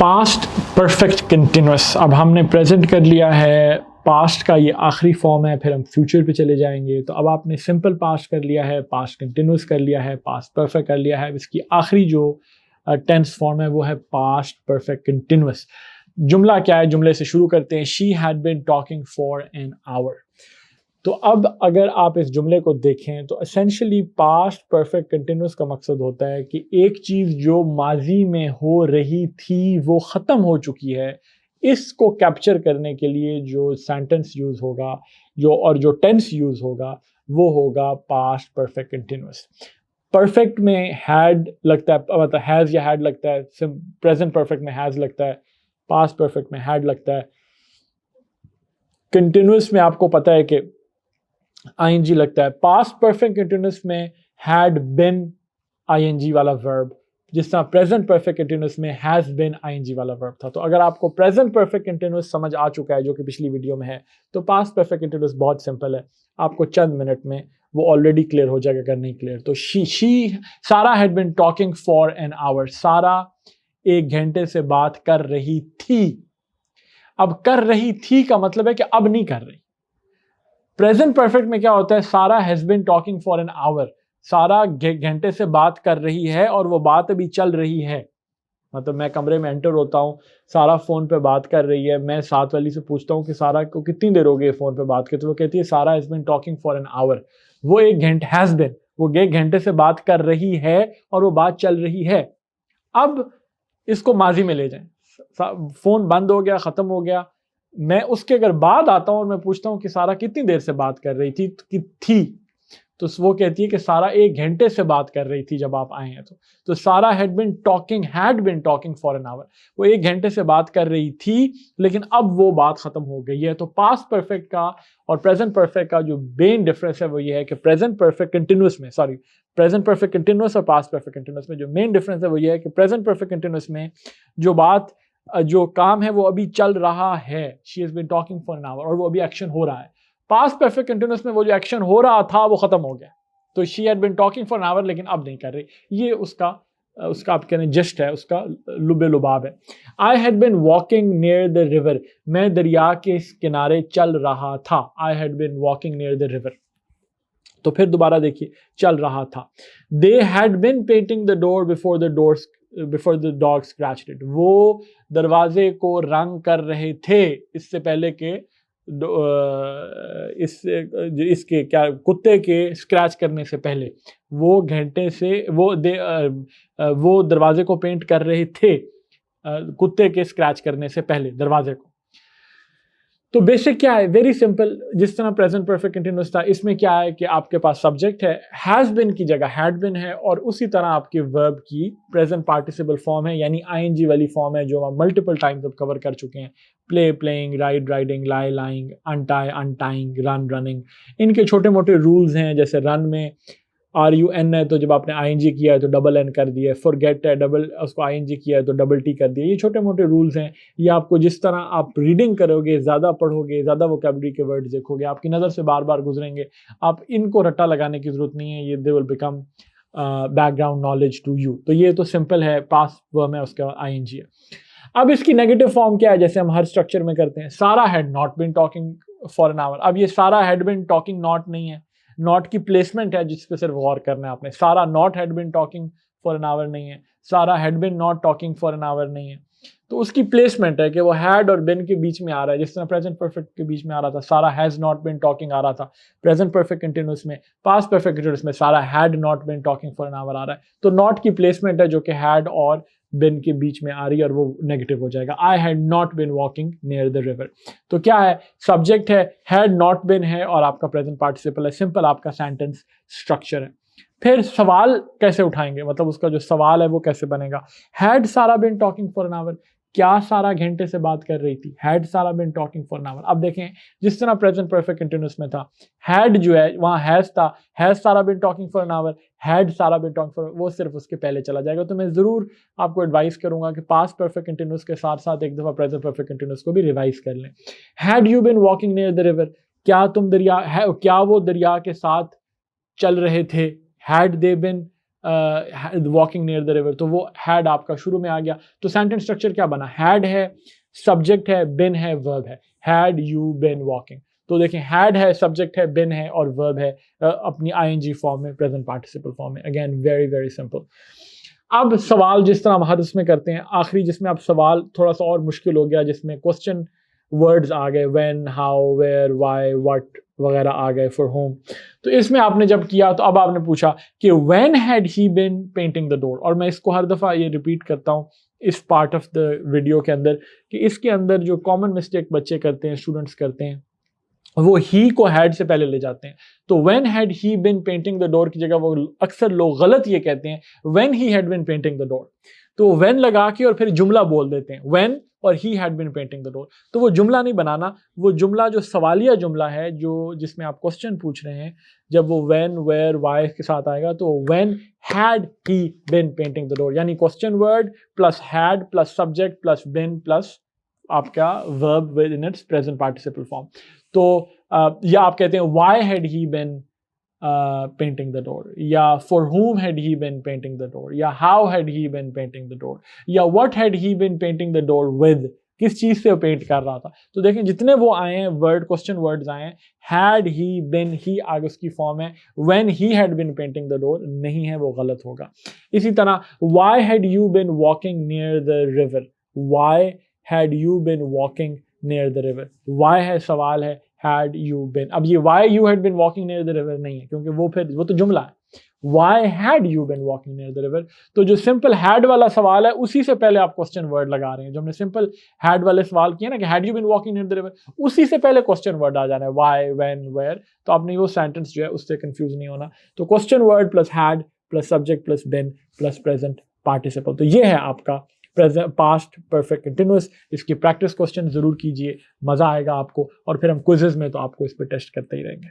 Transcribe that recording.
Past perfect continuous. अब हमने present कर लिया है, पास्ट का ये आखिरी फॉर्म है, फिर हम फ्यूचर पे चले जाएंगे। तो अब आपने सिंपल पास्ट कर लिया है, पास्ट कंटिन्यूस कर लिया है, पास्ट परफेक्ट कर लिया है। इसकी आखिरी जो टेंस फॉर्म है वो है पास्ट परफेक्ट कंटिन्यूस। जुमला क्या है, जुमले से शुरू करते हैं। She had been talking for an hour. तो अब अगर आप इस जुमले को देखें तो एसेंशियली पास्ट परफेक्ट कंटिन्यूस का मकसद होता है कि एक चीज़ जो माजी में हो रही थी वो ख़त्म हो चुकी है, इसको कैप्चर करने के लिए जो सेंटेंस यूज़ होगा जो टेंस यूज़ होगा वो होगा पास्ट परफेक्ट कंटिन्यूस। परफेक्ट में हैड लगता है, मतलब हैज़ या हैड लगता है, प्रेजेंट परफेक्ट में हैज़ लगता है, पास्ट परफेक्ट में हैड लगता है, कंटिन्यूस में आपको पता है कि आईएनजी लगता है। पास्ट परफेक्ट कंटिन्यूस में हैड बिन आईएनजी वाला वर्ब, जिस तरह प्रेजेंट परफेक्ट कंटिन्यूस में हैज बिन आईएनजी वाला वर्ब था। तो अगर आपको प्रेजेंट परफेक्ट कंटिन्यूस समझ आ चुका है जो कि पिछली वीडियो में है, तो पास्ट परफेक्ट कंटिन्यूस बहुत सिंपल है, आपको चंद मिनट में वो ऑलरेडी क्लियर हो जाएगा। अगर नहीं क्लियर तो सारा had been talking for an our. सारा 1 घंटे से बात कर रही थी। अब कर रही थी का मतलब है कि अब नहीं कर रही। प्रेजेंट परफेक्ट में क्या होता है, सारा has been talking for an our, सारा घंटे से बात कर रही है और वो बात अभी चल रही है। मतलब मैं कमरे में एंटर होता हूँ, सारा फोन पे बात कर रही है, मैं साथ वाली से पूछता हूँ कि सारा को कितनी देर हो गई फोन पे बात करते, तो वो कहती है सारा has been talking for an our. वो 1 घंटे हैज बिन, वो 1 घंटे से बात कर रही है और वो बात चल रही है। अब इसको माजी में ले जाएं, फोन बंद हो गया, खत्म हो गया, मैं उसके अगर बाद आता हूं और मैं पूछता हूं कि सारा कितनी देर से बात कर रही थी, तो वो कहती है कि सारा 1 घंटे से बात कर रही थी जब आप आए हैं। तो सारा had been talking for an our, वो 1 घंटे से बात कर रही थी, लेकिन अब वो बात खत्म हो गई है। तो पास्ट परफेक्ट का और प्रेजेंट परफेक्ट का जो मेन डिफरेंस है वो ये है कि प्रेजेंट परफेक्ट कंटिन्यूस और पास्ट परफेक्ट कंटिन्यूस में जो मेन डिफरेंस है वो ये है कि प्रेजेंट परफेक्ट कंटिन्यूस में जो काम है वो अभी चल रहा है, she has been talking for an hour, और वो अभी एक्शन हो रहा है। पास्ट परफेक्ट कंटिन्यूस में वो जो एक्शन हो रहा था वो खत्म हो गया। तो she had been talking for an hour, लेकिन अब नहीं कर रही। ये उसका आप कह रहे हैं जस्ट है, उसका लुबे लुबाब है। I had been walking near the river, मैं दरिया के किनारे चल रहा था। I had been walking near the river. तो फिर दोबारा देखिए, चल रहा था। They had been painting the door before the dog scratched it, वो दरवाजे को रंग कर रहे थे इससे पहले के इसके क्या कुत्ते के स्क्रैच करने से पहले। वो घंटे से वो दरवाजे को पेंट कर रहे थे कुत्ते के स्क्रैच करने से पहले दरवाजे को। तो बेसिक क्या है, वेरी सिंपल। जिस तरह प्रेजेंट परफेक्ट कंटिन्यूस था, इसमें क्या है कि आपके पास सब्जेक्ट है, हैज बिन की जगह हैड बिन है, और उसी तरह आपके वर्ब की प्रेजेंट पार्टिसिपल फॉर्म है, यानी आईएनजी वाली फॉर्म है जो हम मल्टीपल टाइम्स अब कवर कर चुके हैं। प्ले प्लेइंग, राइड राइडिंग, लाई लाइंग, अनटाई अनटाइंग, रन रनिंग। इनके छोटे मोटे रूल्स हैं, जैसे रन में RUN है तो जब आपने ING किया है तो डबल N कर दिया है, फॉरगेट है उसको ING किया है तो डबल T कर दिया। ये छोटे मोटे रूल्स हैं, ये आपको जिस तरह आप रीडिंग करोगे, ज़्यादा पढ़ोगे, ज़्यादा वोकैबुलरी के वर्ड्स देखोगे, आपकी नज़र से बार बार गुजरेंगे, आप इनको रट्टा लगाने की ज़रूरत नहीं है, ये they will become background knowledge to you. तो ये तो सिंपल है, पास्ट वर्ब है, उसके बाद ING है। अब इसकी नेगेटिव फॉर्म क्या है, जैसे हम हर स्ट्रक्चर में करते हैं, Sara had not been talking for an hour. अब ये सारा हैड बीन टॉकिंग नॉट नहीं है, नॉट की प्लेसमेंट है जिस पे सिर्फ गौर करना है आपने। Sara not had been talking for an hour नहीं है, Sara had been not talking for an hour नहीं है। तो उसकी प्लेसमेंट है कि वो हैड और बिन के बीच में आ रहा है, जिस तरह प्रेजेंट परफेक्ट के बीच में आ रहा था, Sara has not been talking आ रहा था प्रेजेंट परफेक्ट कंटिन्यूस में। पास्ट परफेक्ट कंटिन्यूस में Sara had not been talking for an hour आ रहा है। तो नॉट की प्लेसमेंट है जो कि हैड और बिन के बीच में आ रही है, और वो नेगेटिव हो जाएगा। I had not been walking near the river. तो क्या है, सब्जेक्ट है, हैड नॉट बिन है, और आपका प्रेजेंट पार्टिसिपल है। सिंपल आपका सेंटेंस स्ट्रक्चर है। फिर सवाल कैसे उठाएंगे, मतलब उसका जो सवाल है वो कैसे बनेगा। हैड सारा been talking for an our, क्या सारा घंटे से बात कर रही थी। हैड सारा been talking for an hour. अब देखें, जिस तरह प्रेजेंट परफेक्ट कंटिन्यूस में था, हैड जो है वहां हैज था, हैज सारा been talking for an our, had सारा बिन टॉकिंग फॉर, वो सिर्फ उसके पहले चला जाएगा। तो मैं जरूर आपको एडवाइस करूंगा कि पास्ट परफेक्ट कंटिन्यूस के साथ साथ एक दफा प्रेजेंट परफेक्ट कंटिन्यूस को भी रिवाइज कर लें। Had you been walking near the river, क्या वो दरिया के साथ चल रहे थे। Had they been walking near the river, तो वो हैड आपका शुरू में आ गया। तो सेंटेंस स्ट्रक्चर क्या बना, हैड है, सब्जेक्ट है, बिन है, वर्ब है, हैड यू बिन वॉकिंग। तो देखें हैड है, सब्जेक्ट है, बिन है और वर्ब है अपनी आईएनजी फॉर्म में, प्रेजेंट पार्टिसिपल फॉर्म में। Again very very simple. अब सवाल जिस तरह हम हर उसमें करते हैं, आखिरी जिसमें अब सवाल थोड़ा सा और मुश्किल हो गया, जिसमें क्वेश्चन वर्ड्स आ गए, when, how, where, why, what वगैरह आ गए, फॉर होम। तो इसमें आपने जब किया तो अब आपने पूछा कि when had he been painting the door. और मैं इसको हर दफ़ा ये रिपीट करता हूँ इस पार्ट ऑफ द वीडियो के अंदर कि इसके अंदर जो कॉमन मिस्टेक बच्चे करते हैं, स्टूडेंट्स करते हैं, वो ही को हैड से पहले ले जाते हैं। तो when had he been painting the door की जगह वो अक्सर लोग गलत ये कहते हैं when he had been painting the door. तो व्हेन लगा के और फिर जुमला बोल देते हैं, व्हेन और ही had been painting the door. तो वो जुमला नहीं बनाना, वो जुमला जो सवालिया जुमला है, जो जिसमें आप क्वेश्चन पूछ रहे हैं, जब वो व्हेन, वेयर, व्हाई के साथ आएगा तो when had he been painting the door, यानी question word plus had plus subject plus been plus आपका verb with in its present participle form. तो या आप कहते हैं why had he been painting the door, या for whom had he been painting the door, या how had he been painting the door, या what had he been painting the door with, किस चीज से पेंट कर रहा था। तो देखें जितने वो आए हैं वर्ड, क्वेश्चन वर्ड्स आए हैं, had he been, ही आगे उसकी फॉर्म है, when he had been painting the door नहीं है, वो गलत होगा। इसी तरह why had you been walking near the river, why had you been walking near the river, why है सवाल है, had you been, अब ये why you had been walking near the river नहीं है, क्योंकि वो तो जुमला है। why had you been walking near the river, तो जो सिंपल had वाला सवाल है उसी से पहले आप क्वेश्चन वर्ड लगा रहे हैं। जो हमने सिंपल had वाले सवाल किए ना कि had you been walking near the river, उसी से पहले क्वेश्चन वर्ड आ जाना है, why, when, where। तो आपने वो सेंटेंस जो है उससे कंफ्यूज नहीं होना। तो question word plus had plus subject plus been plus present participle. तो ये है आपका प्रेजेंट, पास्ट परफेक्ट कंटिन्यूअस। इसकी प्रैक्टिस क्वेश्चन जरूर कीजिए, मजा आएगा आपको। और फिर हम क्विज़ेस में तो आपको इस पर टेस्ट करते ही रहेंगे।